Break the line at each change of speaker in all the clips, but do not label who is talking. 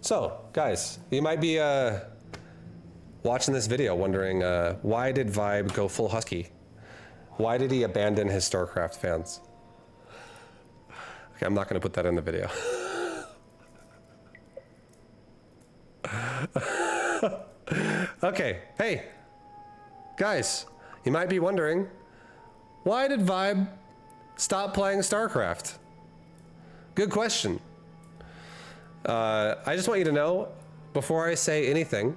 So, guys, you might be watching this video wondering, why did ViBE go full Husky? Why did he abandon his StarCraft fans? Okay, I'm not going to put that in the video. Okay, hey, guys, you might be wondering, why did ViBE stop playing StarCraft? Good question. I just want you to know, before I say anything,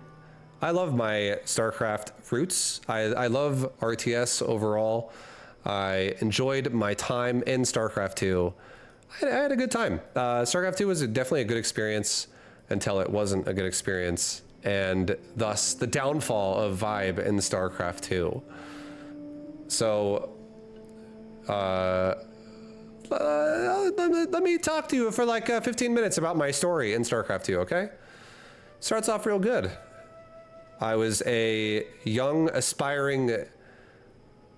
I love my StarCraft roots. I love RTS overall. I enjoyed my time in StarCraft 2. I had a good time. StarCraft 2 was definitely a good experience until it wasn't a good experience, and thus the downfall of ViBE in StarCraft 2. So, let me talk to you for like 15 minutes about my story in StarCraft 2, okay? Starts off real good. I was a young, aspiring,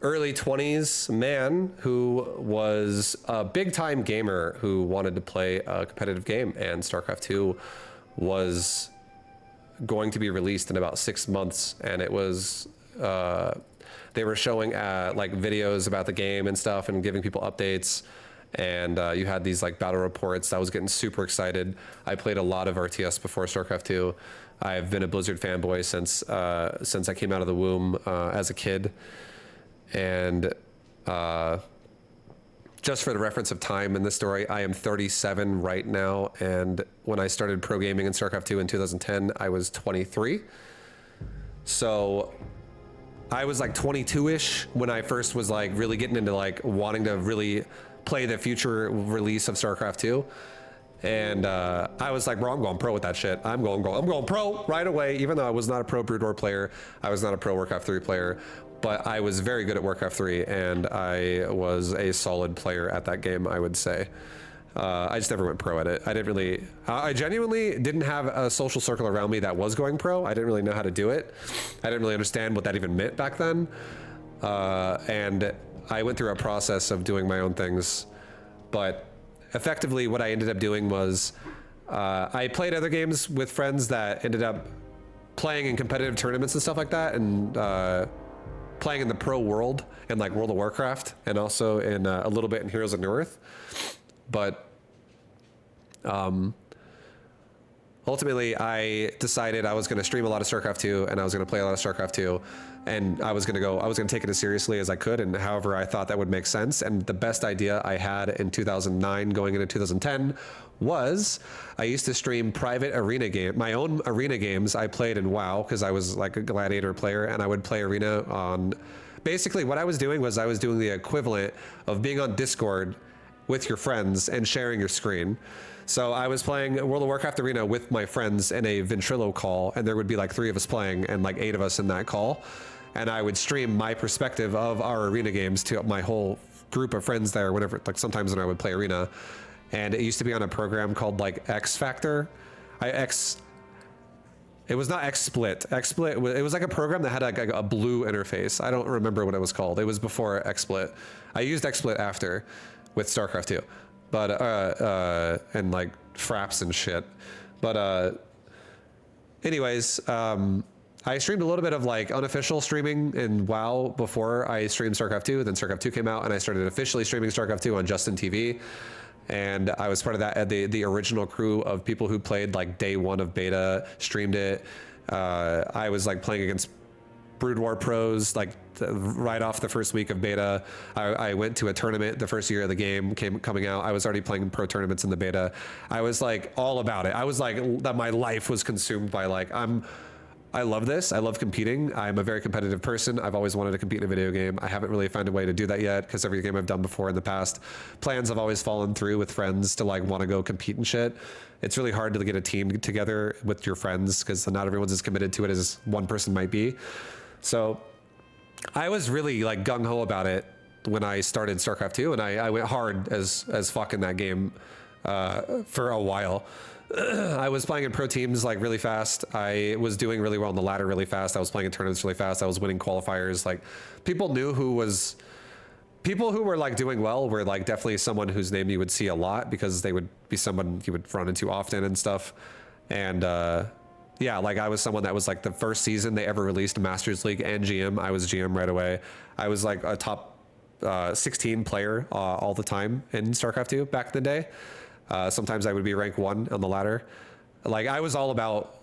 early 20s man who was a big-time gamer who wanted to play a competitive game, and StarCraft 2 was going to be released in about 6 months, and it was they were showing like videos about the game and stuff and giving people updates, and you had these like battle reports. I was getting super excited. I played a lot of RTS before StarCraft 2. I've been a Blizzard fanboy since I came out of the womb as a kid, and just for the reference of time in this story, I am 37 right now, and when I started pro gaming in StarCraft 2 in 2010, I was 23. So I was like 22-ish when I first was like really getting into like wanting to really play the future release of StarCraft 2. And I was like, bro, I'm going pro with that shit. I'm going pro right away, even though I was not a pro Brood War player. I was not a pro Warcraft 3 player, but I was very good at Warcraft 3, and I was a solid player at that game, I would say. I just never went pro at it. I genuinely didn't have a social circle around me that was going pro. I didn't really know how to do it. I didn't really understand what that even meant back then. And I went through a process of doing my own things, but effectively what I ended up doing was I played other games with friends that ended up playing in competitive tournaments and stuff like that, and playing in the pro world and like World of Warcraft, and also in a little bit in Heroes of Newerth. But ultimately I decided I was going to stream a lot of StarCraft 2, and I was going to play a lot of StarCraft 2, and I was going to take it as seriously as I could, and however I thought that would make sense. And the best idea I had in 2009 going into 2010 was I used to stream private arena my own arena games I played in WoW, because I was like a gladiator player, and I would play arena on, basically what I was doing was I was doing the equivalent of being on Discord with your friends and sharing your screen. So I was playing World of Warcraft Arena with my friends in a Ventrilo call, and there would be like 3 of us playing and like 8 of us in that call. And I would stream my perspective of our arena games to my whole group of friends there, whenever, like sometimes when I would play arena. And it used to be on a program called like X Factor. It was not XSplit. XSplit, it was like a program that had like a blue interface. I don't remember what it was called. It was before XSplit. I used XSplit after with StarCraft 2. But, and like fraps and shit. But, anyways, I streamed a little bit of like unofficial streaming in WoW before I streamed StarCraft 2. Then StarCraft 2 came out, and I started officially streaming StarCraft 2 on Justin TV. And I was part of that, the original crew of people who played like day 1 of beta, streamed it. I was like playing against Brood War pros like right off the first week of beta. I went to a tournament the first year of the game coming out. I was already playing pro tournaments in the beta. I was like all about it. I was like that. My life was consumed by like I love this. I love competing. I'm a very competitive person. I've always wanted to compete in a video game. I haven't really found a way to do that yet, because every game I've done before in the past, plans have always fallen through with friends to like want to go compete and shit. It's really hard to get a team together with your friends, because not everyone's as committed to it as one person might be. So I was really like gung-ho about it when I started StarCraft 2, and I went hard as fuck in that game for a while. I was playing in pro teams like really fast. I was doing really well on the ladder really fast. I was playing in tournaments really fast. I was winning qualifiers. Like people knew people who were like doing well were like definitely someone whose name you would see a lot, because they would be someone you would run into often and stuff. And yeah, like I was someone that was like the first season they ever released Masters League and GM. I was GM right away. I was like a top 16 player all the time in StarCraft 2 back in the day. Sometimes I would be rank 1 on the ladder. Like I was all about,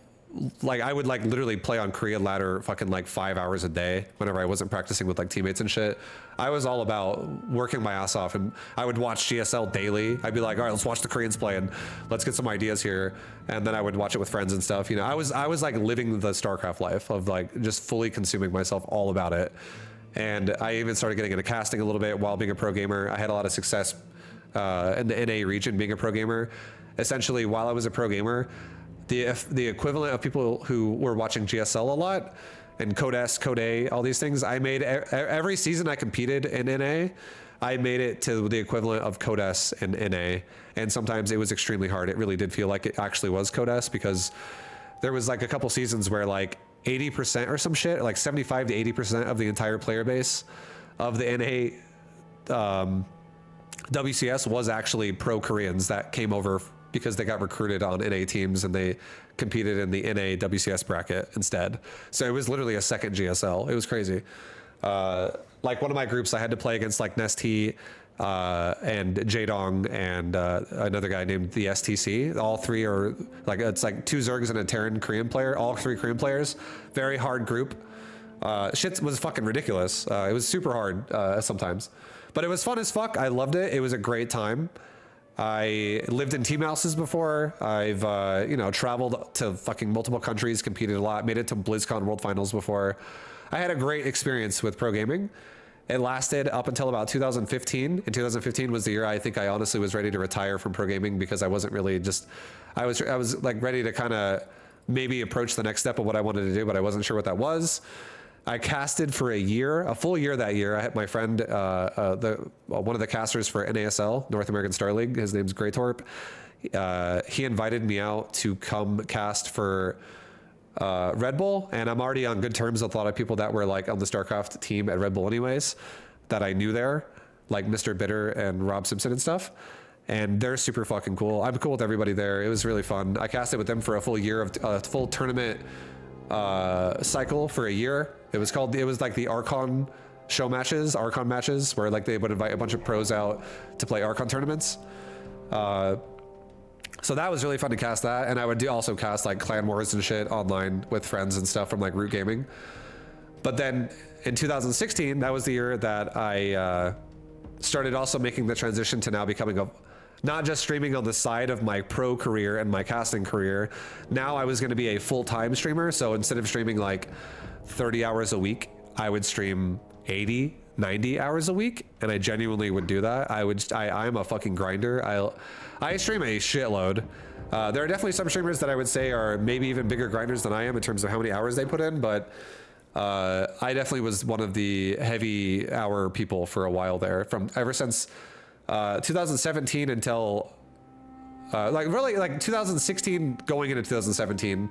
like I would like literally play on Korean ladder fucking like 5 hours a day whenever I wasn't practicing with like teammates and shit. I was all about working my ass off, and I would watch GSL daily. I'd be like, all right, let's watch the Koreans play and let's get some ideas here. And then I would watch it with friends and stuff. You know, I was like living the StarCraft life of like just fully consuming myself all about it. And I even started getting into casting a little bit while being a pro gamer. I had a lot of success in the NA region being a pro gamer. Essentially, while I was a pro gamer, the equivalent of people who were watching GSL a lot and Code S, Code A, all these things, I made every season I competed in NA, I made it to the equivalent of Code S and NA. And sometimes it was extremely hard. It really did feel like it actually was Code S, because there was like a couple seasons where like 80% or some shit, like 75 to 80% of the entire player base of the NA WCS was actually pro Koreans that came over because they got recruited on NA teams and they competed in the NA WCS bracket instead. So it was literally a second GSL. It was crazy. Like one of my groups, I had to play against like Nesty and Jaedong and another guy named the STC. All three are like, it's like 2 Zergs and a Terran Korean player, all 3 Korean players. Very hard group. Shit was fucking ridiculous. It was super hard sometimes, but it was fun as fuck. I loved it. It was a great time. I lived in team houses before. I've, you know, traveled to fucking multiple countries, competed a lot, made it to BlizzCon World Finals before. I had a great experience with pro gaming. It lasted up until about 2015. And 2015 was the year I think I honestly was ready to retire from pro gaming, because I wasn't really just, I was like ready to kind of maybe approach the next step of what I wanted to do, but I wasn't sure what that was. I casted for a full year that year. I had my friend, one of the casters for NASL, North American Star League, his name's Greytorp. He invited me out to come cast for Red Bull, and I'm already on good terms with a lot of people that were like on the StarCraft team at Red Bull anyways, that I knew there, like Mr. Bitter and Rob Simpson and stuff. And they're super fucking cool. I'm cool with everybody there. It was really fun. I casted with them for a full year of a full tournament cycle for a year. It was like the Archon Archon matches, where like they would invite a bunch of pros out to play Archon tournaments. So that was really fun to cast that. And I would also cast like Clan Wars and shit online with friends and stuff from like Root Gaming. But then in 2016, that was the year that I started also making the transition to now becoming not just streaming on the side of my pro career and my casting career. Now I was going to be a full-time streamer. So instead of streaming like 30 hours a week, I would stream 80, 90 hours a week. And I genuinely would do that. I'm a fucking grinder. I stream a shitload. There are definitely some streamers that I would say are maybe even bigger grinders than I am in terms of how many hours they put in. But I definitely was one of the heavy hour people for a while there, from ever since 2017 until like really like 2016 going into 2017,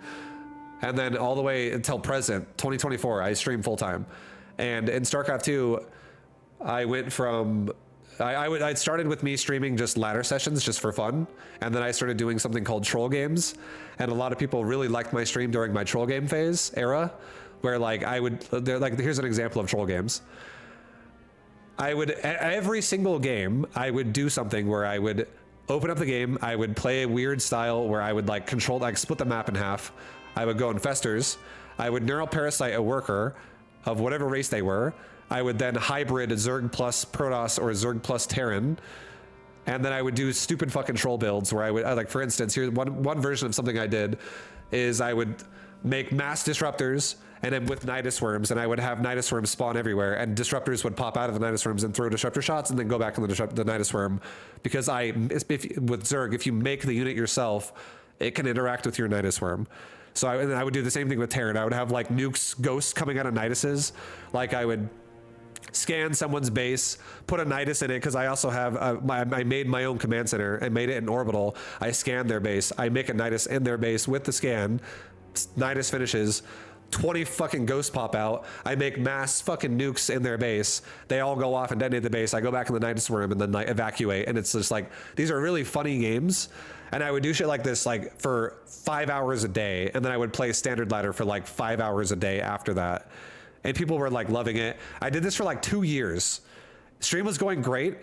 and then all the way until present 2024 I stream full time. And in StarCraft 2 I went from I started with me streaming just ladder sessions just for fun, and then I started doing something called troll games, and a lot of people really liked my stream during my troll game phase era, where like here's an example of troll games. Every single game, I would do something where I would open up the game, I would play a weird style where I would like split the map in half. I would go infestors. I would neural parasite a worker of whatever race they were. I would then hybrid Zerg plus Protoss or Zerg plus Terran. And then I would do stupid fucking troll builds where I would, like for instance, here's one version of something I did is I would make mass disruptors and then with Nidus worms, and I would have Nidus worms spawn everywhere, and disruptors would pop out of the Nidus worms and throw disruptor shots and then go back on the Nidus worm, because with Zerg, if you make the unit yourself, it can interact with your Nidus worm. So I would do the same thing with Terran. I would have like nukes, ghosts coming out of Niduses. Like I would scan someone's base, put a Nidus in it, because I also have I made my own command center and made it an orbital. I scanned their base. I make a Nidus in their base with the scan. Nidus finishes. 20 fucking ghosts pop out. I make mass fucking nukes in their base. They all go off and detonate the base. I go back in the Nidus worm and then evacuate. And it's just like, these are really funny games. And I would do shit like this like for 5 hours a day, and then I would play standard ladder for like 5 hours a day after that. And people were like loving it. I did this for like 2 years. Stream was going great.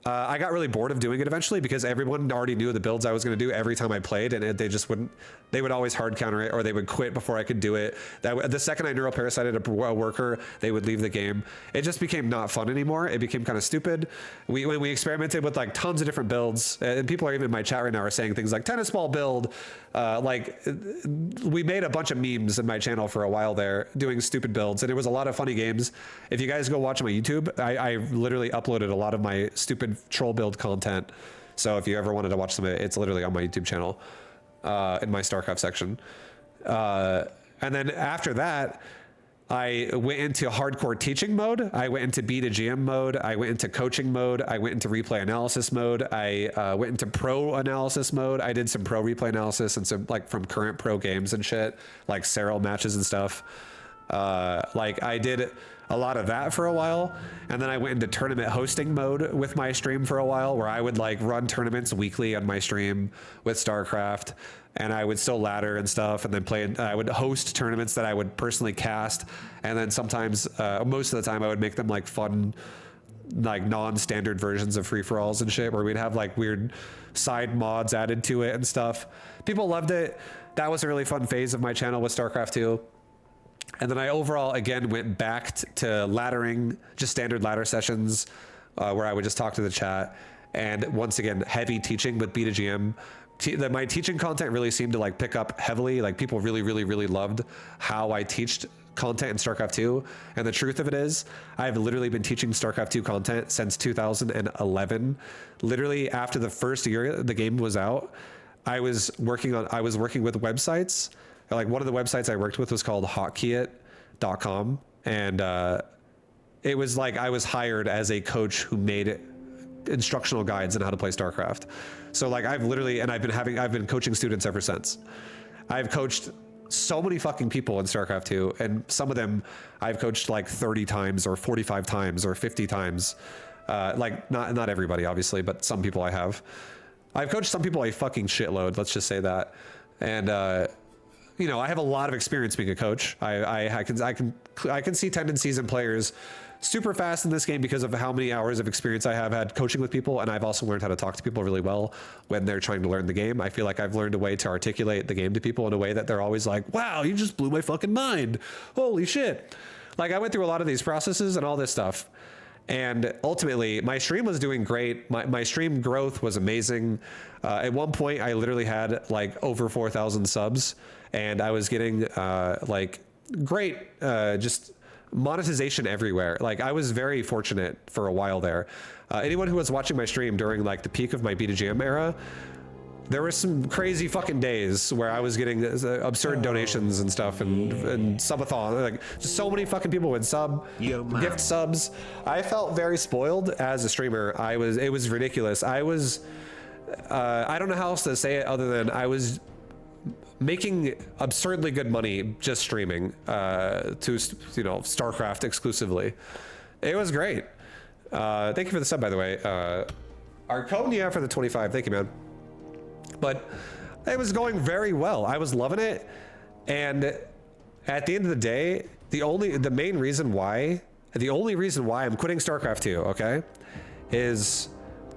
I got really bored of doing it eventually because everyone already knew the builds I was going to do every time I played, and they just wouldn't. They would always hard counter it, or they would quit before I could do it. The second I neuroparasited a worker, they would leave the game. It just became not fun anymore. It became kind of stupid. When we experimented with like tons of different builds, and people are even in my chat right now are saying things like tennis ball build. We made a bunch of memes in my channel for a while there doing stupid builds, and it was a lot of funny games. If you guys go watch my YouTube, I literally uploaded a lot of my stupid troll build content. So if you ever wanted to watch some of it, it's literally on my YouTube channel in my StarCraft section. And then after that, I went into hardcore teaching mode. I went into B to GM mode. I went into coaching mode. I went into replay analysis mode. I went into pro analysis mode. I did some pro replay analysis and some like from current pro games and shit, like Serral matches and stuff. Like I did a lot of that for a while, and then I went into tournament hosting mode with my stream for a while, where I would like run tournaments weekly on my stream with StarCraft, and I would still ladder and stuff, and then play. I would host tournaments that I would personally cast, and then sometimes, most of the time, I would make them like fun, like non-standard versions of free-for-alls and shit, where we'd have like weird side mods added to it and stuff. People loved it. That was a really fun phase of my channel with StarCraft 2. And then I overall, again, went back to laddering, just standard ladder sessions, where I would just talk to the chat. And once again, heavy teaching with B to GM. My teaching content really seemed to like pick up heavily. Like people really, really, really loved how I teached content in StarCraft 2. And the truth of it is, I've literally been teaching StarCraft 2 content since 2011. Literally after the first year the game was out, I was working with websites. Like one of the websites I worked with was called hotkeyit.com, and it was like I was hired as a coach who made instructional guides on how to play StarCraft. So like I've been coaching students ever since. I've coached so many fucking people in StarCraft 2, and some of them I've coached like 30 times or 45 times or 50 times. Like not everybody obviously, but some people I have. I've coached some people a fucking shitload, let's just say that. And you know, I have a lot of experience being a coach. I can see tendencies in players super fast in this game because of how many hours of experience I have had coaching with people, and I've also learned how to talk to people really well when they're trying to learn the game. I feel like I've learned a way to articulate the game to people in a way that they're always like, wow, you just blew my fucking mind. Holy shit. Like I went through a lot of these processes and all this stuff. And ultimately, my stream was doing great. My stream growth was amazing. At one point, I literally had like over 4,000 subs, and I was getting like great just monetization everywhere. Like I was very fortunate for a while there. Anyone who was watching my stream during like the peak of my B2GM era, there were some crazy fucking days where I was getting absurd donations and stuff, and subathon. Like just so many fucking people would gift subs. I felt very spoiled as a streamer. It was ridiculous. I don't know how else to say it other than I was making absurdly good money just streaming to StarCraft exclusively. It was great. Thank you for the sub, by the way. Arconia for the 25. Thank you, man. But it was going very well. I was loving it. And at the end of the day, the main reason why I'm quitting StarCraft 2, okay, is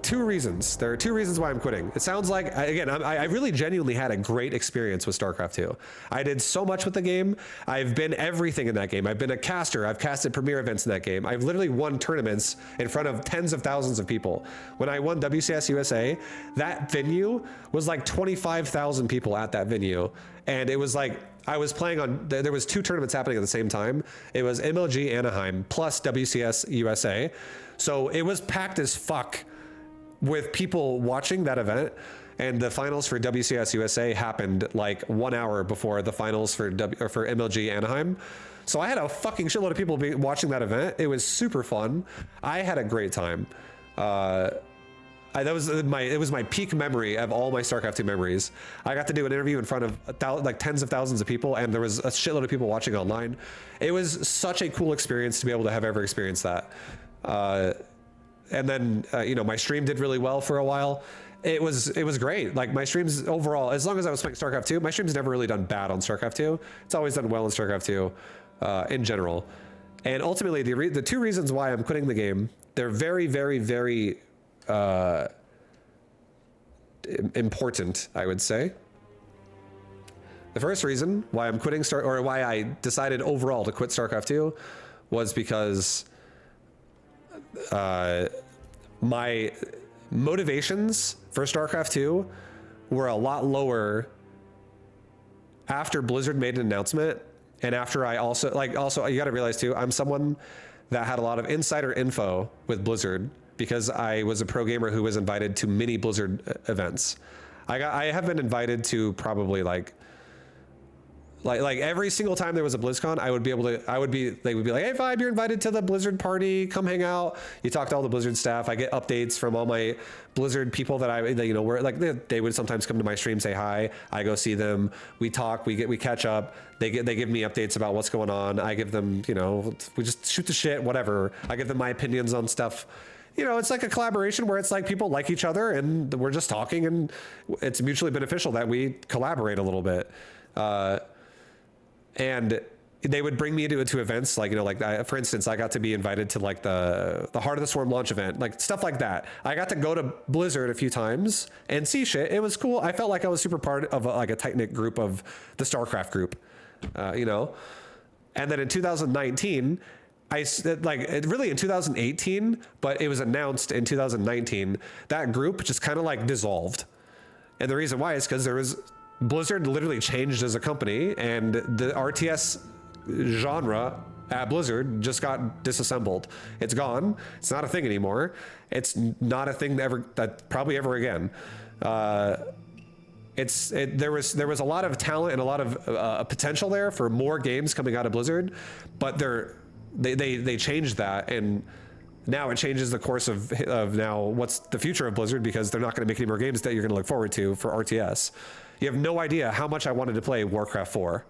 two reasons. There are two reasons why I'm quitting. It sounds like, again, I really genuinely had a great experience with StarCraft 2. I did so much with the game. I've been everything in that game. I've been a caster. I've casted premier events in that game. I've literally won tournaments in front of tens of thousands of people. When I won WCS USA, that venue was like 25,000 people at that venue. And it was like, I was playing on, there was two tournaments happening at the same time. It was MLG Anaheim plus WCS USA. So it was packed as fuck with people watching that event. And the finals for WCS USA happened like 1 hour before the finals for MLG Anaheim. So I had a fucking shitload of people watching that event. It was super fun. I had a great time. It was my peak memory of all my StarCraft 2 memories. I got to do an interview in front of like tens of thousands of people, and there was a shitload of people watching online. It was such a cool experience to be able to have ever experienced that. And then, my stream did really well for a while. it was great. Like my streams overall, as long as I was playing StarCraft 2, my streams never really done bad on StarCraft 2. It's always done well in StarCraft 2 in general. And ultimately, the two reasons why I'm quitting the game, they're very, very, very important, I would say. The first reason why I'm quitting why I decided overall to quit StarCraft 2 was because my motivations for StarCraft 2 were a lot lower after Blizzard made an announcement, and after I also you got to realize too, I'm someone that had a lot of insider info with Blizzard because I was a pro gamer who was invited to many Blizzard events. I have been invited to probably like every single time there was a BlizzCon, they would be like, hey Vibe, you're invited to the Blizzard party, come hang out. You talk to all the Blizzard staff. I get updates from all my Blizzard people they would sometimes come to my stream, say hi. I go see them. We talk, we catch up. They give me updates about what's going on. I give them, we just shoot the shit, whatever. I give them my opinions on stuff. It's like a collaboration where it's like people like each other and we're just talking, and it's mutually beneficial that we collaborate a little bit. And they would bring me to events for instance, I got to be invited to like the Heart of the Swarm launch event, like stuff like that. I got to go to Blizzard a few times and see shit. It was cool. I felt like I was super part of a tight-knit group of the StarCraft group, And then in 2019, really in 2018, but it was announced in 2019, that group just kind of like dissolved. And the reason why is because Blizzard literally changed as a company, and the RTS genre at Blizzard just got disassembled. It's gone. It's not a thing anymore. It's not a thing that probably ever again. There was a lot of talent and a lot of potential there for more games coming out of Blizzard, but they changed that, and now it changes the course of now what's the future of Blizzard, because they're not going to make any more games that you're going to look forward to for RTS. You have no idea how much I wanted to play Warcraft 4.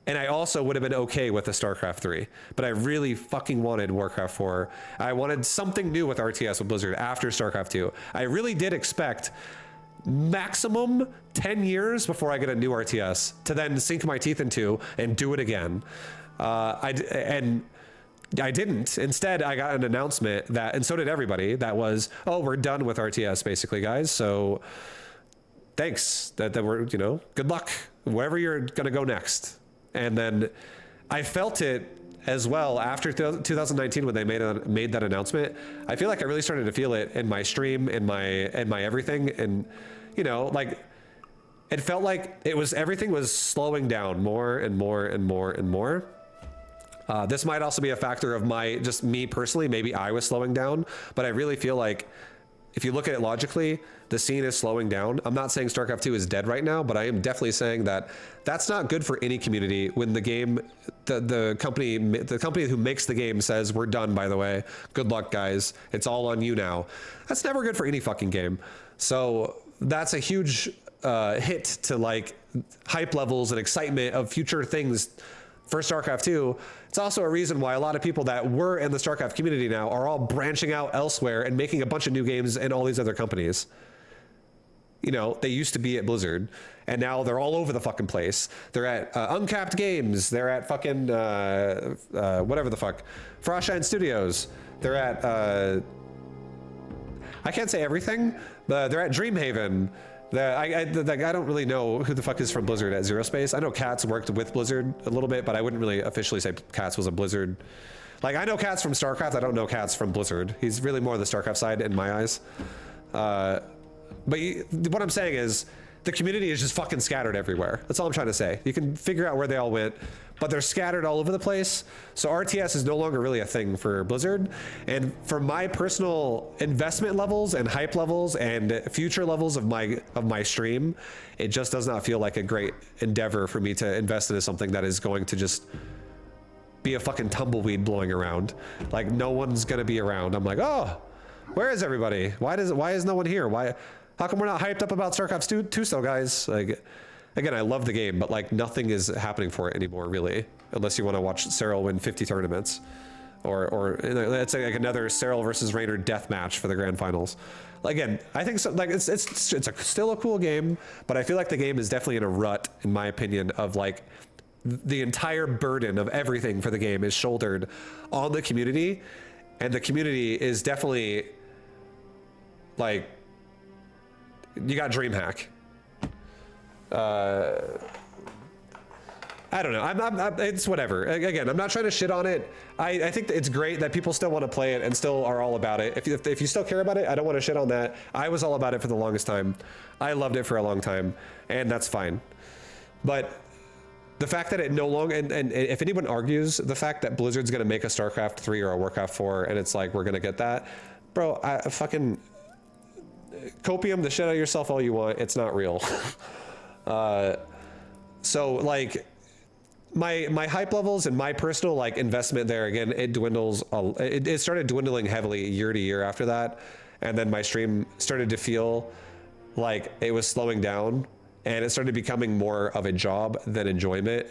And I also would have been okay with a StarCraft 3, but I really fucking wanted Warcraft 4. I wanted something new with RTS with Blizzard after StarCraft 2. I really did expect maximum 10 years before I get a new RTS to then sink my teeth into and do it again. I didn't. Instead, I got an announcement and so did everybody, that was, oh, we're done with RTS basically, guys. So thanks that we're, good luck wherever you're going to go next. And then I felt it as well after 2019 when they made that announcement. I feel like I really started to feel it in my stream, in my everything. And, it felt like everything was slowing down more and more and more and more. This might also be a factor of just me personally, maybe I was slowing down, but I really feel like if you look at it logically, the scene is slowing down. I'm not saying StarCraft 2 is dead right now, but I am definitely saying that that's not good for any community when the game, the company who makes the game says, we're done, by the way. Good luck, guys. It's all on you now. That's never good for any fucking game. So that's a huge hit to hype levels and excitement of future things for StarCraft 2. It's also a reason why a lot of people that were in the StarCraft community now are all branching out elsewhere and making a bunch of new games in all these other companies. They used to be at Blizzard, and now they're all over the fucking place. They're at Uncapped Games. They're at fucking whatever the fuck, Frostshine Studios. They're at I can't say everything, but they're at Dreamhaven. I don't really know who the fuck is from Blizzard at Zero Space. I know Katz worked with Blizzard a little bit, but I wouldn't really officially say Katz was a Blizzard. I know Katz from StarCraft. I don't know Katz from Blizzard. He's really more on the StarCraft side in my eyes. But what I'm saying is the community is just fucking scattered everywhere. That's all I'm trying to say. You can figure out where they all went, but they're scattered all over the place. So RTS is no longer really a thing for Blizzard. And for my personal investment levels and hype levels and future levels of my stream, it just does not feel like a great endeavor for me to invest into something that is going to just be a fucking tumbleweed blowing around. No one's gonna be around. I'm like, oh, where is everybody? Why is no one here? How come we're not hyped up about StarCraft 2 still, guys? Again, I love the game, but nothing is happening for it anymore, really, unless you want to watch Cyril win 50 tournaments. or it's like another Cyril versus Raynor death match for the grand finals. Again, I think so, like still a cool game, but I feel like the game is definitely in a rut, in my opinion, of like the entire burden of everything for the game is shouldered on the community, and the community is definitely like, you got DreamHack. I don't know. I'm it's whatever. Again, I'm not trying to shit on it. I think it's great that people still want to play it and still are all about it. If you still care about it, I don't want to shit on that. I was all about it for the longest time. I loved it for a long time, and that's fine. But the fact that it no longer, and if anyone argues the fact that Blizzard's going to make a StarCraft 3 or a Warcraft 4, and it's like, we're going to get that, bro, I fucking copium the shit out of yourself all you want. It's not real. So like, my hype levels and my personal like investment there, again, it dwindles. It started dwindling heavily year to year after that, and then my stream started to feel like it was slowing down, and it started becoming more of a job than enjoyment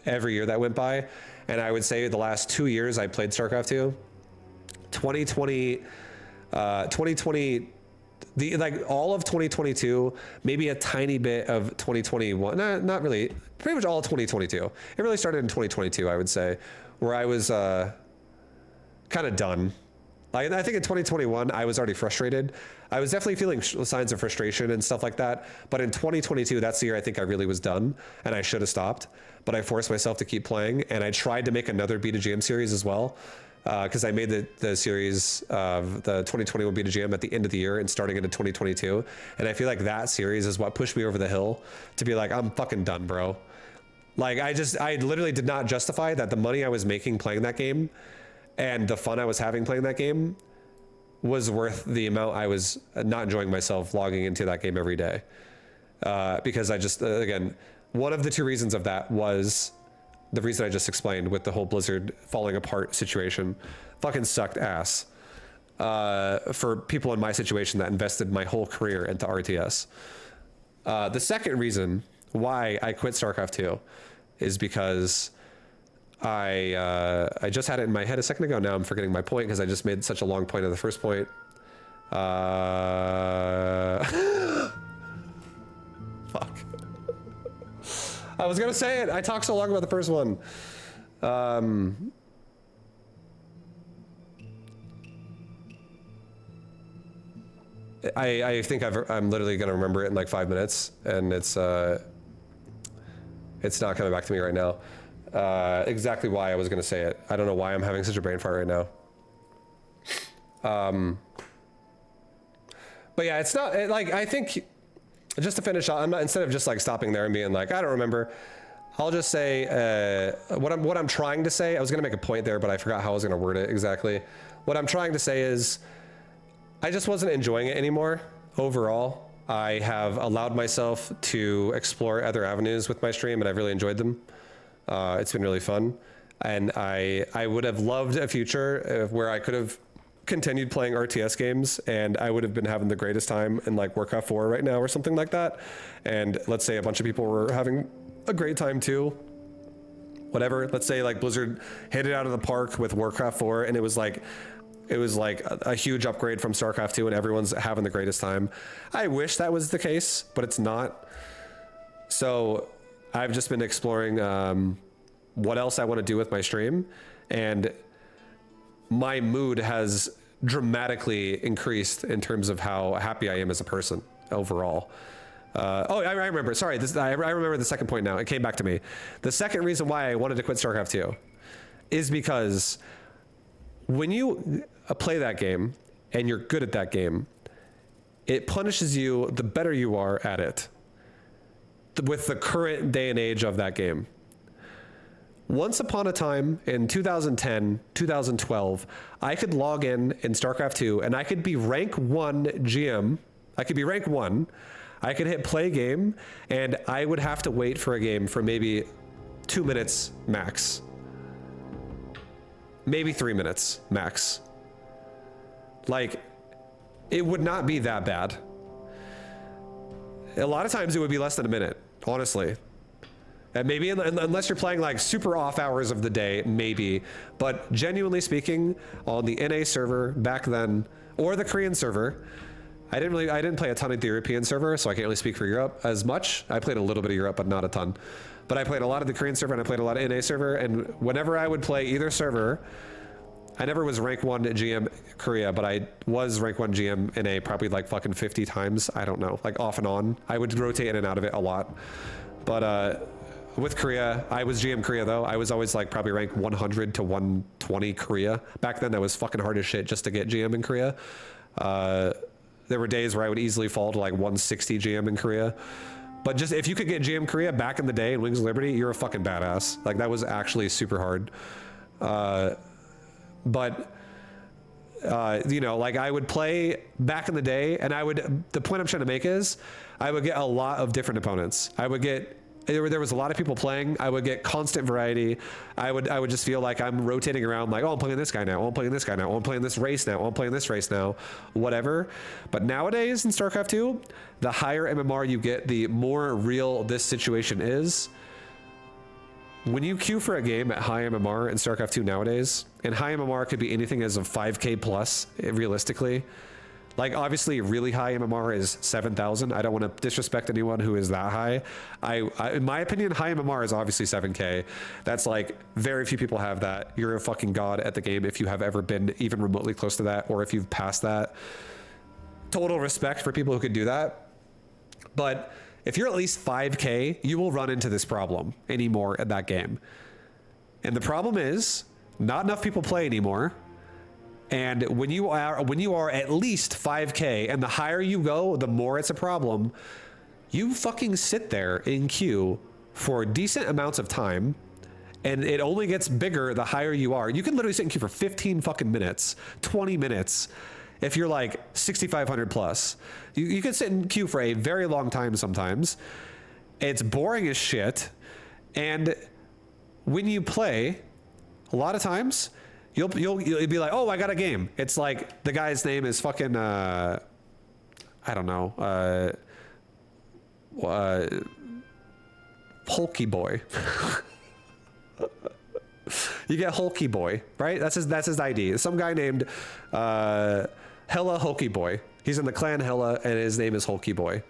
every year that went by. And I would say the last 2 years I played StarCraft 2, 2020, like all of 2022, maybe a tiny bit of 2021, not really, pretty much all of 2022. It really started in 2022, I would say, where I was kind of done. I think in 2021, I was already frustrated. I was definitely feeling signs of frustration and stuff like that. But in 2022, that's the year I think I really was done, and I should have stopped. But I forced myself to keep playing, and I tried to make another BetaGM series as well. Because I made the series of the 2021 BetaGM at the end of the year and starting into 2022. And I feel like that series is what pushed me over the hill to be like, I'm fucking done, bro. Like, I literally did not justify that the money I was making playing that game and the fun I was having playing that game was worth the amount I was not enjoying myself logging into that game every day. Because I just, again, one of the two reasons of that was the reason I just explained with the whole Blizzard falling apart situation. Fucking sucked ass for people in my situation that invested my whole career into RTS. The second reason why I quit StarCraft 2 is because I just had it in my head a second ago. Now I'm forgetting my point because I just made such a long point of the first point. Fuck. I was gonna say it. I talked so long about the first one. I think I'm literally gonna remember it in like 5 minutes, and it's not coming back to me right now. Exactly why I was gonna say it. I don't know why I'm having such a brain fart right now. But yeah, it's not like, I think. Just to finish, I'm not, instead of just like stopping there and being like, I don't remember, I'll just say what I'm trying to say. I was gonna make a point there, but I forgot how I was gonna word it exactly. What I'm trying to say is, I just wasn't enjoying it anymore. Overall, I have allowed myself to explore other avenues with my stream, and I've really enjoyed them. It's been really fun, and I would have loved a future where I could have continued playing RTS games, and I would have been having the greatest time in like Warcraft 4 right now or something like that. And let's say a bunch of people were having a great time too. Whatever. Let's say like Blizzard hit it out of the park with Warcraft 4, and it was like a huge upgrade from StarCraft 2, and everyone's having the greatest time. I wish that was the case, but it's not. So I've just been exploring what else I want to do with my stream, and my mood has dramatically increased in terms of how happy I am as a person overall. I remember. Sorry, I remember the second point now. It came back to me. The second reason why I wanted to quit StarCraft 2 is because when you play that game and you're good at that game, it punishes you the better you are at it with the current day and age of that game. Once upon a time in 2010, 2012, I could log in StarCraft 2 and I could be rank 1 GM. I could be rank 1. I could hit play game, and I would have to wait for a game for maybe 2 minutes max. Maybe 3 minutes max. Like, it would not be that bad. A lot of times it would be less than a minute, honestly. And maybe unless you're playing like super off hours of the day, maybe. But genuinely speaking, on the NA server back then, or the Korean server, I didn't play a ton of the European server, so I can't really speak for Europe as much. I played a little bit of Europe, but not a ton. But I played a lot of the Korean server and I played a lot of NA server. And whenever I would play either server, I never was rank 1 GM Korea, but I was rank 1 GM NA probably like fucking 50 times. I don't know, like off and on. I would rotate in and out of it a lot. But with Korea, I was GM Korea though. I was always like probably ranked 100 to 120 Korea. Back then that was fucking hard as shit just to get GM in Korea. There were days where I would easily fall to like 160 GM in Korea. But just if you could get GM Korea back in the day in Wings of Liberty, you're a fucking badass. Like that was actually super hard. You know, like I would play back in the day and the point I'm trying to make is I would get a lot of different opponents. There was a lot of people playing. I would get constant variety. I would just feel like I'm rotating around like, oh, I'm playing this guy now. Oh, I'm playing this guy now. Oh, I'm playing this race now. Oh, I'm playing this race now. Whatever. But nowadays in StarCraft 2, the higher MMR you get, the more real this situation is. When you queue for a game at high MMR in StarCraft 2 nowadays, and high MMR could be anything as of 5K plus, realistically. Like obviously really high MMR is 7,000. I don't want to disrespect anyone who is that high. In my opinion, high MMR is obviously 7K. That's like very few people have that. You're a fucking god at the game if you have ever been even remotely close to that, or if you've passed that. Total respect for people who could do that. But if you're at least 5K, you will run into this problem anymore at that game. And the problem is not enough people play anymore. And when you are at least 5K and the higher you go, the more it's a problem. You fucking sit there in queue for decent amounts of time, and it only gets bigger the higher you are. You can literally sit in queue for 15 fucking minutes, 20 minutes. If you're like 6,500 plus, you can sit in queue for a very long time sometimes. It's boring as shit. And when you play, a lot of times, you'll be like, oh, I got a game. It's like the guy's name is fucking, I don't know, Hulky Boy. You get Hulky Boy, right? That's his ID. Some guy named Hella Hulky Boy. He's in the clan Hella, and his name is Hulky Boy.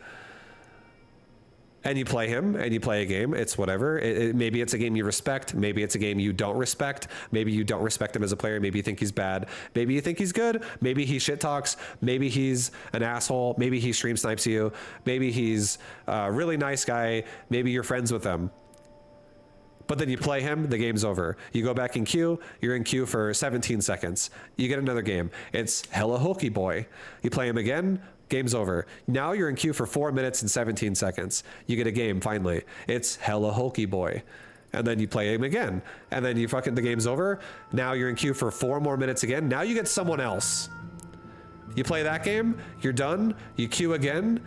And you play him, and you play a game. It's whatever. Maybe it's a game you respect. Maybe it's a game you don't respect. Maybe you don't respect him as a player. Maybe you think he's bad. Maybe you think he's good. Maybe he shit talks. Maybe he's an asshole. Maybe he stream snipes you. Maybe he's a really nice guy. Maybe you're friends with him. But then you play him, the game's over. You go back in queue, you're in queue for 17 seconds. You get another game. It's Hella Hulky Boy. You play him again, game's over. Now you're in queue for 4 minutes and 17 seconds. You get a game, finally. It's Hella Hulky Boy. And then you play him again. And then the game's over. Now you're in queue for 4 more minutes again. Now you get someone else. You play that game, you're done, you queue again,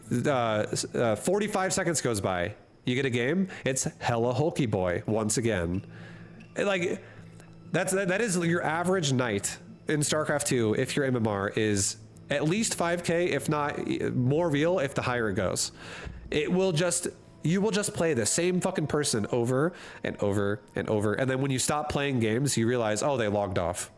45 seconds goes by. You get a game, it's Hella Hulky Boy once again. Like, that is your average night in StarCraft 2 if your MMR is at least 5K, if not more real if the higher it goes. You will just play the same fucking person over and over and over. And then when you stop playing games, you realize, oh, they logged off.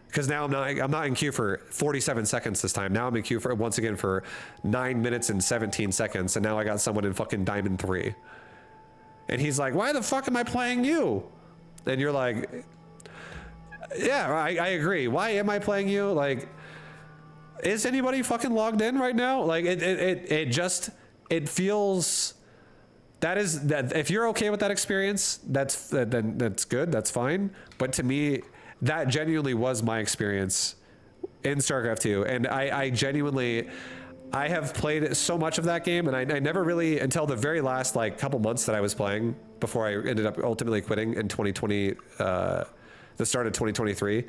Because now I'm not in queue for 47 seconds this time. Now I'm in queue for, once again, for 9 minutes and 17 seconds. And now I got someone in fucking Diamond 3. And he's like, why the fuck am I playing you? And you're like, yeah, I agree. Why am I playing you? Like, is anybody fucking logged in right now? Like, it feels... that if you're okay with that experience, that's good, that's fine. But to me, that genuinely was my experience in StarCraft 2. And I genuinely, I have played so much of that game, and I never really, until the very last like couple months that I was playing before I ended up ultimately quitting in 2020, the start of 2023.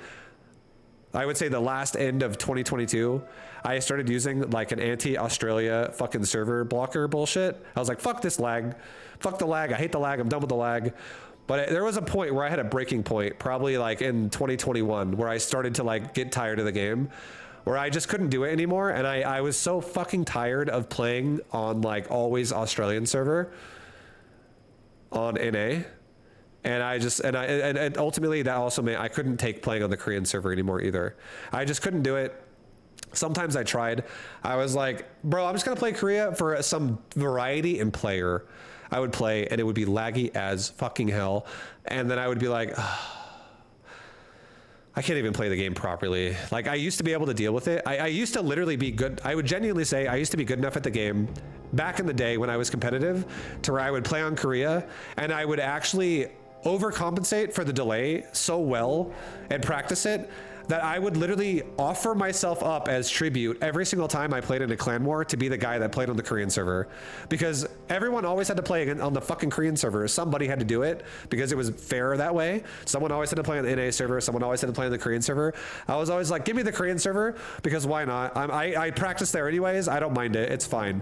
I would say the last end of 2022, I started using like an anti-Australia fucking server blocker bullshit. I was like, fuck this lag. Fuck the lag. I hate the lag. I'm done with the lag. But there was a point where I had a breaking point, probably like in 2021, where I started to like get tired of the game, where I just couldn't do it anymore. And I was so fucking tired of playing on like always Australian server on NA. And and ultimately that also meant I couldn't take playing on the Korean server anymore either. I just couldn't do it. Sometimes I tried. I was like, bro, I'm just gonna play Korea for some variety in player. I would play and it would be laggy as fucking hell. And then I would be like, I can't even play the game properly. Like, I used to be able to deal with it. I used to literally be good. I would genuinely say I used to be good enough at the game back in the day when I was competitive to where I would play on Korea and I would actually overcompensate for the delay so well and practice it that I would literally offer myself up as tribute every single time I played in a clan war to be the guy that played on the Korean server, because everyone always had to play on the fucking Korean server. Somebody had to do it because it was fair that way. Someone always had to play on the NA server. Someone always had to play on the Korean server. I was always like, give me the Korean server because why not? I practice there anyways. I don't mind it. It's fine.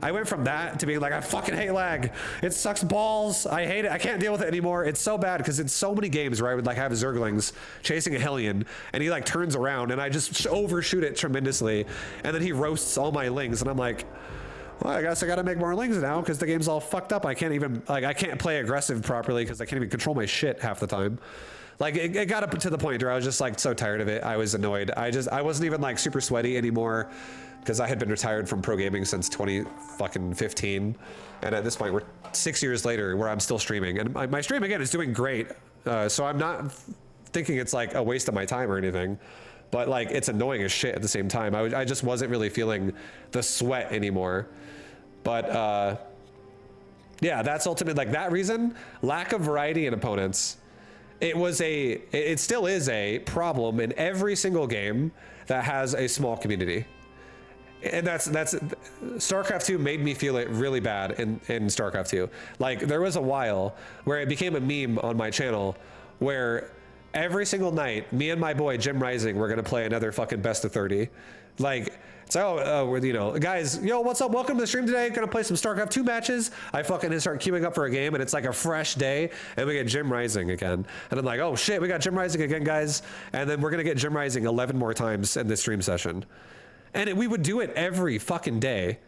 I went from that to being like, I fucking hate lag. It sucks balls. I hate it. I can't deal with it anymore. It's so bad because it's so many games where I would like have Zerglings chasing a Hellion and he like turns around and I just overshoot it tremendously. And then he roasts all my lings and I'm like, well, I guess I got to make more lings now because the game's all fucked up. I can't even, like, I can't play aggressive properly because I can't even control my shit half the time. Like it got up to the point where I was just like so tired of it. I was annoyed. I wasn't even like super sweaty anymore because I had been retired from pro gaming since 2015. And at this point, we're 6 years later where I'm still streaming. And my stream, again, is doing great. So I'm not thinking it's like a waste of my time or anything. But like, it's annoying as shit at the same time. I just wasn't really feeling the sweat anymore. But yeah, that's ultimately like that reason, lack of variety in opponents. It still is a problem in every single game that has a small community. And that's StarCraft 2 made me feel it really bad in StarCraft 2. Like there was a while where it became a meme on my channel where every single night, me and my boy Jim Rising were gonna play another fucking best of 30. Like, so, we're, you know, guys, yo, what's up? Welcome to the stream today. Gonna play some StarCraft 2 matches. I fucking start queuing up for a game and it's like a fresh day and we get Jim Rising again. And I'm like, oh shit, we got Jim Rising again, guys. And then we're gonna get Jim Rising 11 more times in this stream session. And we would do it every fucking day.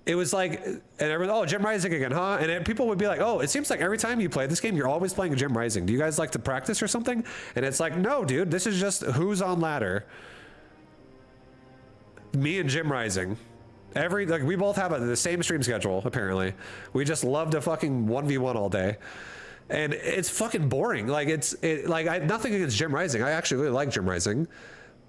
It was like, and everyone, oh, Jim Rising again, huh? And people would be like, oh, it seems like every time you play this game, you're always playing Jim Rising. Do you guys like to practice or something? And it's like, no, dude, this is just who's on ladder. Me and Jim Rising. Like we both have the same stream schedule, apparently. We just love to fucking 1v1 all day. And it's fucking boring. Like nothing against Jim Rising. I actually really like Jim Rising.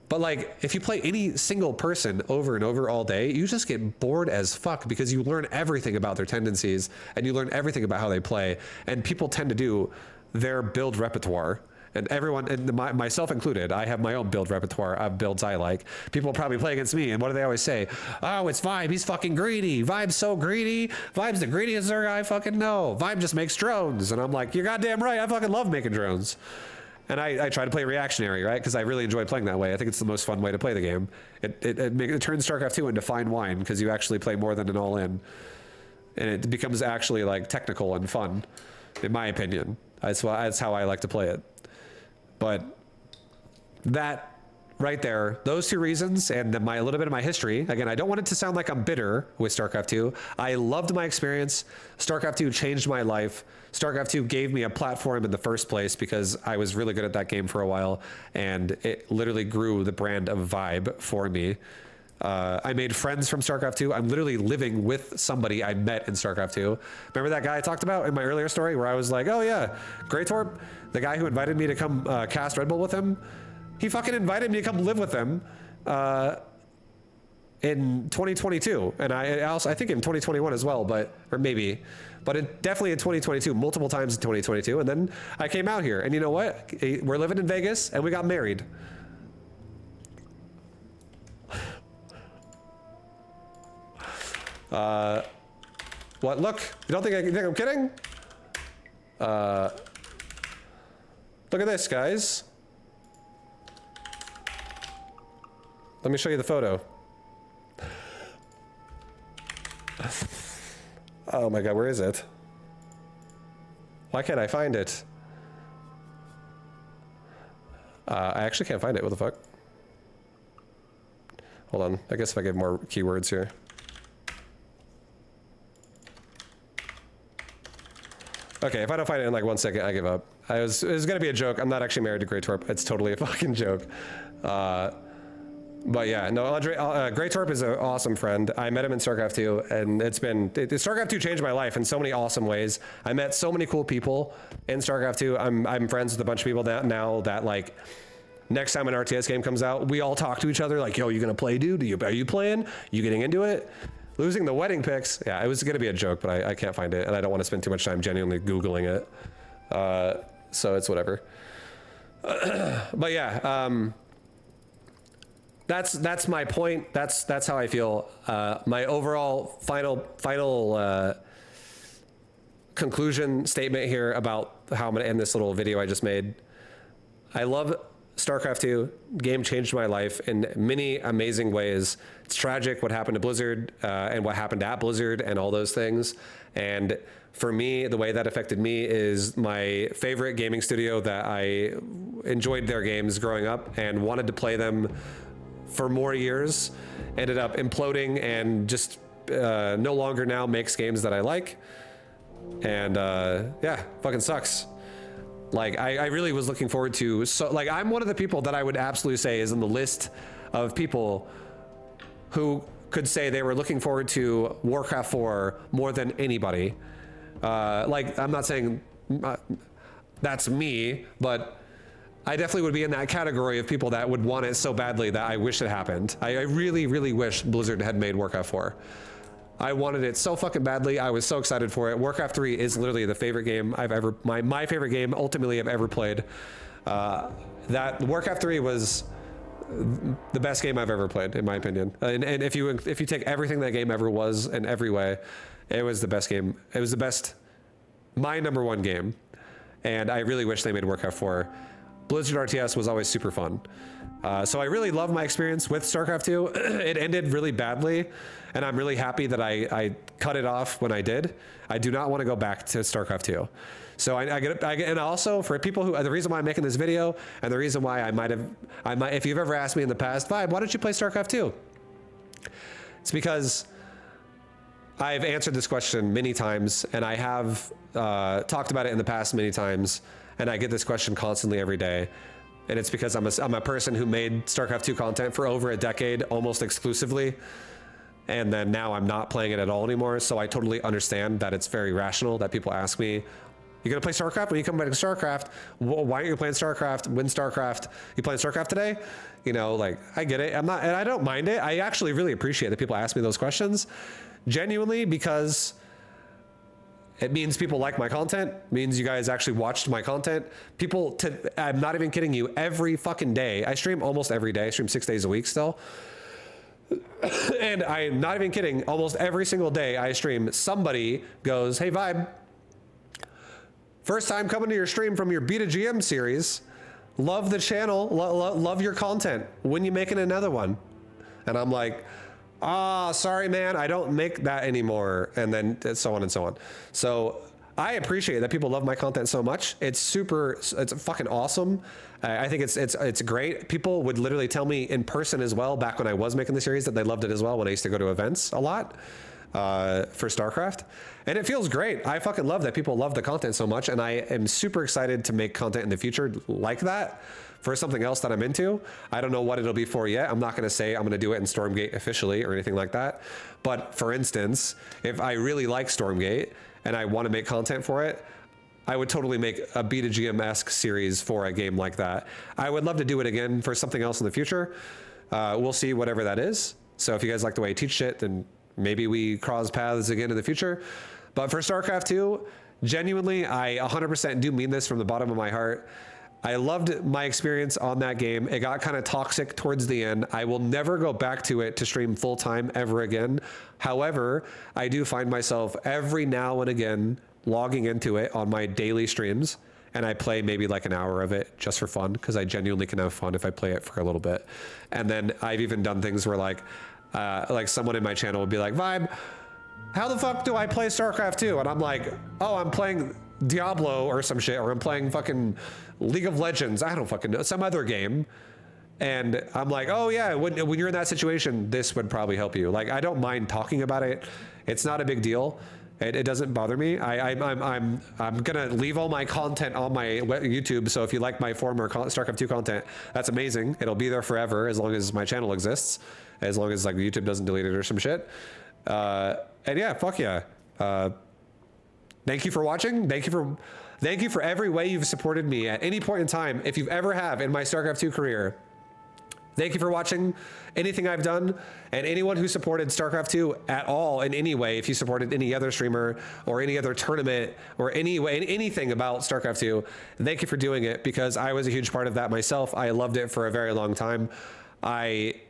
But like, if you play any single person over and over all day, you just get bored as fuck because you learn everything about their tendencies and you learn everything about how they play. And people tend to do their build repertoire. And everyone, and myself included, I have my own build repertoire of builds I like. People probably play against me, and what do they always say? Oh, it's ViBE, he's fucking greedy. ViBE's so greedy. ViBE's the greediest Zerg I fucking know. ViBE just makes drones. And I'm like, you're goddamn right, I fucking love making drones. And I try to play reactionary, right? Because I really enjoy playing that way. I think it's the most fun way to play the game. It turns StarCraft 2 into fine wine because you actually play more than an all-in. And it becomes actually like technical and fun, in my opinion. That's how I like to play it. But that right there, those two reasons and a little bit of my history. Again, I don't want it to sound like I'm bitter with StarCraft 2. I loved my experience. StarCraft 2 changed my life. StarCraft 2 gave me a platform in the first place because I was really good at that game for a while, and it literally grew the brand of ViBE for me. I made friends from StarCraft 2. I'm literally living with somebody I met in StarCraft 2. Remember that guy I talked about in my earlier story where I was like, oh yeah, Greytorp, the guy who invited me to come cast Red Bull with him, he fucking invited me to come live with him in 2022. And I think in 2021 as well, but definitely in 2022, multiple times in 2022. And then I came out here and you know what? We're living in Vegas and we got married. What? Look, you don't think I'm kidding? Look at this, guys. Let me show you the photo. Oh my God, where is it? Why can't I find it? I actually can't find it, what the fuck? Hold on, I guess if I give more keywords here. Okay, if I don't find it in like 1 second, I give up. It was gonna be a joke. I'm not actually married to Grey Torp. It's totally a fucking joke. But yeah, no, Andre, Grey Torp is an awesome friend. I met him in StarCraft 2, and StarCraft 2 changed my life in so many awesome ways. I met so many cool people in StarCraft 2. I'm friends with a bunch of people now that like, next time an RTS game comes out, we all talk to each other like, yo, you gonna play, dude? Are you playing? You getting into it? Losing the wedding pics. Yeah, it was gonna be a joke, but I can't find it, and I don't want to spend too much time genuinely Googling it. So it's whatever. But yeah, that's my point. That's how I feel. My overall final conclusion statement here about how I'm gonna end this little video I just made. I love StarCraft 2. Game changed my life in many amazing ways. It's tragic what happened to Blizzard and what happened at Blizzard and all those things. And for me, the way that affected me is my favorite gaming studio that I enjoyed their games growing up and wanted to play them for more years, ended up imploding and just no longer now makes games that I like. And yeah, fucking sucks. Like, I really was looking forward to, so like, I'm one of the people that I would absolutely say is in the list of people who could say they were looking forward to Warcraft 4 more than anybody. Like, I'm not saying that's me, but I definitely would be in that category of people that would want it so badly that I wish it happened. I really, really wish Blizzard had made Warcraft 4. I wanted it so fucking badly. I was so excited for it. Warcraft 3 is literally the favorite game I've ever, my favorite game ultimately I've ever played. That Warcraft 3 was the best game I've ever played, in my opinion. And if you take everything that game ever was in every way, it was the best game. It was the best, my number one game. And I really wish they made Warcraft 4. Blizzard RTS was always super fun. So I really love my experience with StarCraft 2. It ended really badly, and I'm really happy that I cut it off when I did. I do not want to go back to StarCraft 2. So I get, and also for people who, the reason why I'm making this video, and the reason why I might, if you've ever asked me in the past, ViBE, why don't you play StarCraft 2? It's because I've answered this question many times, and I have talked about it in the past many times, and I get this question constantly every day. And it's because I'm a person who made StarCraft 2 content for over a decade, almost exclusively. And then now I'm not playing it at all anymore. So I totally understand that it's very rational that people ask me, you gonna play StarCraft? When you come back to StarCraft, why aren't you playing StarCraft? When StarCraft? You playing StarCraft today? You know, like, I get it. I'm not, and I don't mind it. I actually really appreciate that people ask me those questions. Genuinely, because it means people like my content, means you guys actually watched my content. People, I'm not even kidding you, every fucking day. I stream almost every day. I stream 6 days a week still. And I'm not even kidding, almost every single day I stream, somebody goes, hey ViBE, first time coming to your stream from your Beta GM series. Love the channel, love your content. When you making another one? And I'm like, sorry, man, I don't make that anymore. And then so on and so on. So I appreciate that people love my content so much. It's fucking awesome. I think it's great. People would literally tell me in person as well, back when I was making the series, that they loved it as well when I used to go to events a lot for StarCraft. And it feels great. I fucking love that people love the content so much. And I am super excited to make content in the future like that for something else that I'm into. I don't know what it'll be for yet. I'm not going to say I'm going to do it in Stormgate officially or anything like that. But for instance, if I really like Stormgate and I want to make content for it, I would totally make a Beta GM-esque series for a game like that. I would love to do it again for something else in the future. We'll see whatever that is. So if you guys like the way I teach shit, then maybe we cross paths again in the future. But for StarCraft 2, genuinely, I 100% do mean this from the bottom of my heart. I loved my experience on that game. It got kind of toxic towards the end. I will never go back to it to stream full time ever again. However, I do find myself every now and again logging into it on my daily streams, and I play maybe like an hour of it just for fun, because I genuinely can have fun if I play it for a little bit. And then I've even done things where like someone in my channel would be like, ViBE, how the fuck do I play StarCraft 2? And I'm like, oh, I'm playing Diablo or some shit, or I'm playing fucking League of Legends. I don't fucking know, some other game. And I'm like, oh yeah, when you're in that situation, this would probably help you. Like, I don't mind talking about it. It's not a big deal. It doesn't bother me. I'm gonna leave all my content on my YouTube. So if you like my former StarCraft 2 content, that's amazing. It'll be there forever as long as my channel exists, as long as like YouTube doesn't delete it or some shit. And yeah, fuck yeah. Thank you for watching. Thank you for every way you've supported me at any point in time, if you've ever have in my StarCraft 2 career. Thank you for watching anything I've done, and anyone who supported StarCraft 2 at all in any way. If you supported any other streamer or any other tournament or anything about StarCraft 2, thank you for doing it, because I was a huge part of that myself. I loved it for a very long time. It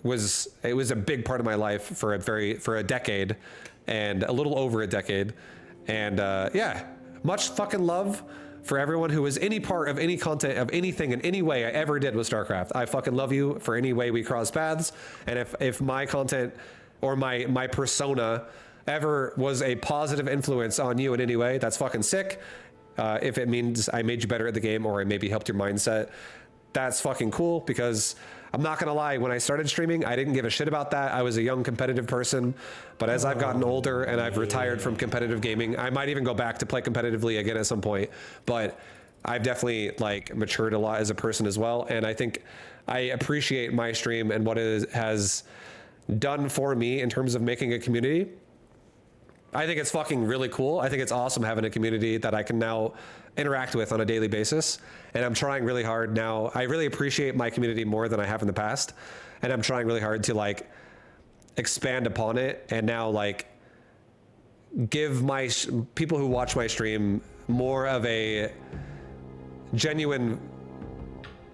was a big part of my life for a decade, and a little over a decade. And yeah, much fucking love for everyone who was any part of any content of anything in any way I ever did with StarCraft. I fucking love you for any way we cross paths. And if my content or my persona ever was a positive influence on you in any way, that's fucking sick. If it means I made you better at the game, or I maybe helped your mindset, that's fucking cool, because I'm not gonna lie, when I started streaming, I didn't give a shit about that. I was a young competitive person, but as I've gotten older and I've retired from competitive gaming, I might even go back to play competitively again at some point, but I've definitely like matured a lot as a person as well. And I think I appreciate my stream and what it has done for me in terms of making a community. I think it's fucking really cool. I think it's awesome having a community that I can now interact with on a daily basis. And I'm trying really hard now. I really appreciate my community more than I have in the past. And I'm trying really hard to like expand upon it, and now like give my people who watch my stream more of a genuine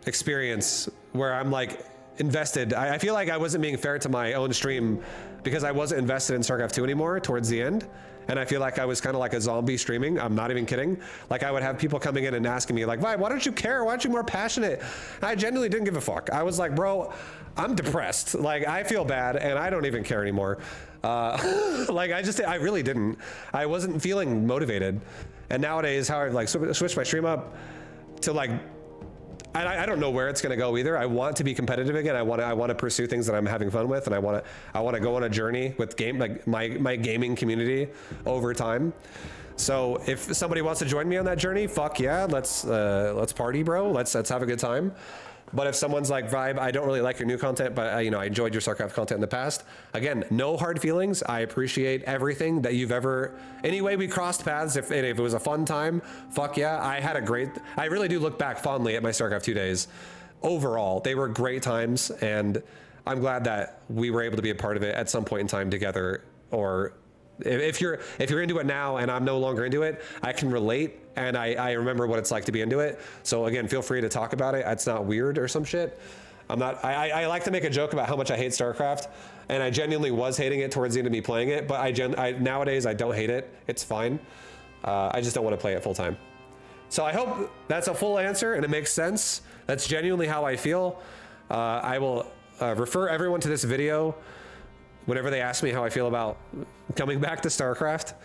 experience where I'm like invested. I feel like I wasn't being fair to my own stream because I wasn't invested in StarCraft 2 anymore towards the end. And I feel like I was kind of like a zombie streaming. I'm not even kidding. Like I would have people coming in and asking me like, ViBE, why don't you care? Why aren't you more passionate? And I genuinely didn't give a fuck. I was like, bro, I'm depressed. Like I feel bad and I don't even care anymore. Like I really didn't. I wasn't feeling motivated. And nowadays how I've like switched my stream up to like, I don't know where it's gonna go either. I want to be competitive again. I want to pursue things that I'm having fun with, and I want to go on a journey with my gaming community over time. So if somebody wants to join me on that journey, fuck yeah, let's party, bro. Let's have a good time. But if someone's like, ViBE, I don't really like your new content, but you know, I enjoyed your StarCraft content in the past. Again, no hard feelings. I appreciate everything that you've ever, any way we crossed paths, if it was a fun time, fuck yeah. I really do look back fondly at my StarCraft 2 days. Overall, they were great times, and I'm glad that we were able to be a part of it at some point in time together. Or if you're into it now and I'm no longer into it, I can relate, and I remember what it's like to be into it. So again, feel free to talk about it. It's not weird or some shit. I like to make a joke about how much I hate StarCraft, and I genuinely was hating it towards the end of me playing it, but nowadays I don't hate it. It's fine. I just don't want to play it full time. So I hope that's a full answer and it makes sense. That's genuinely how I feel. I will refer everyone to this video whenever they ask me how I feel about coming back to StarCraft.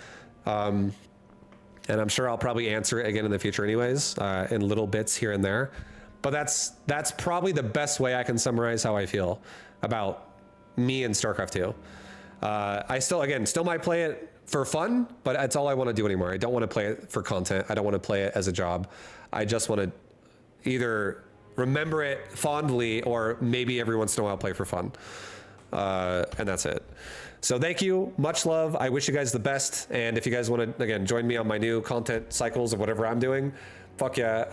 And I'm sure I'll probably answer it again in the future anyways, in little bits here and there. But that's probably the best way I can summarize how I feel about me and StarCraft 2. I still might play it for fun, but that's all I want to do anymore. I don't want to play it for content. I don't want to play it as a job. I just want to either remember it fondly or maybe every once in a while play for fun. And that's it. So thank you, much love. I wish you guys the best. And if you guys want to, again, join me on my new content cycles of whatever I'm doing, fuck yeah,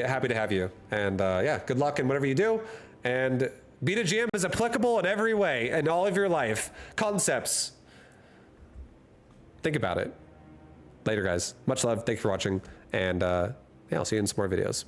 happy to have you. And yeah, good luck in whatever you do. And Beta GM is applicable in every way in all of your life. Concepts. Think about it. Later, guys. Much love. Thanks for watching. And yeah, I'll see you in some more videos.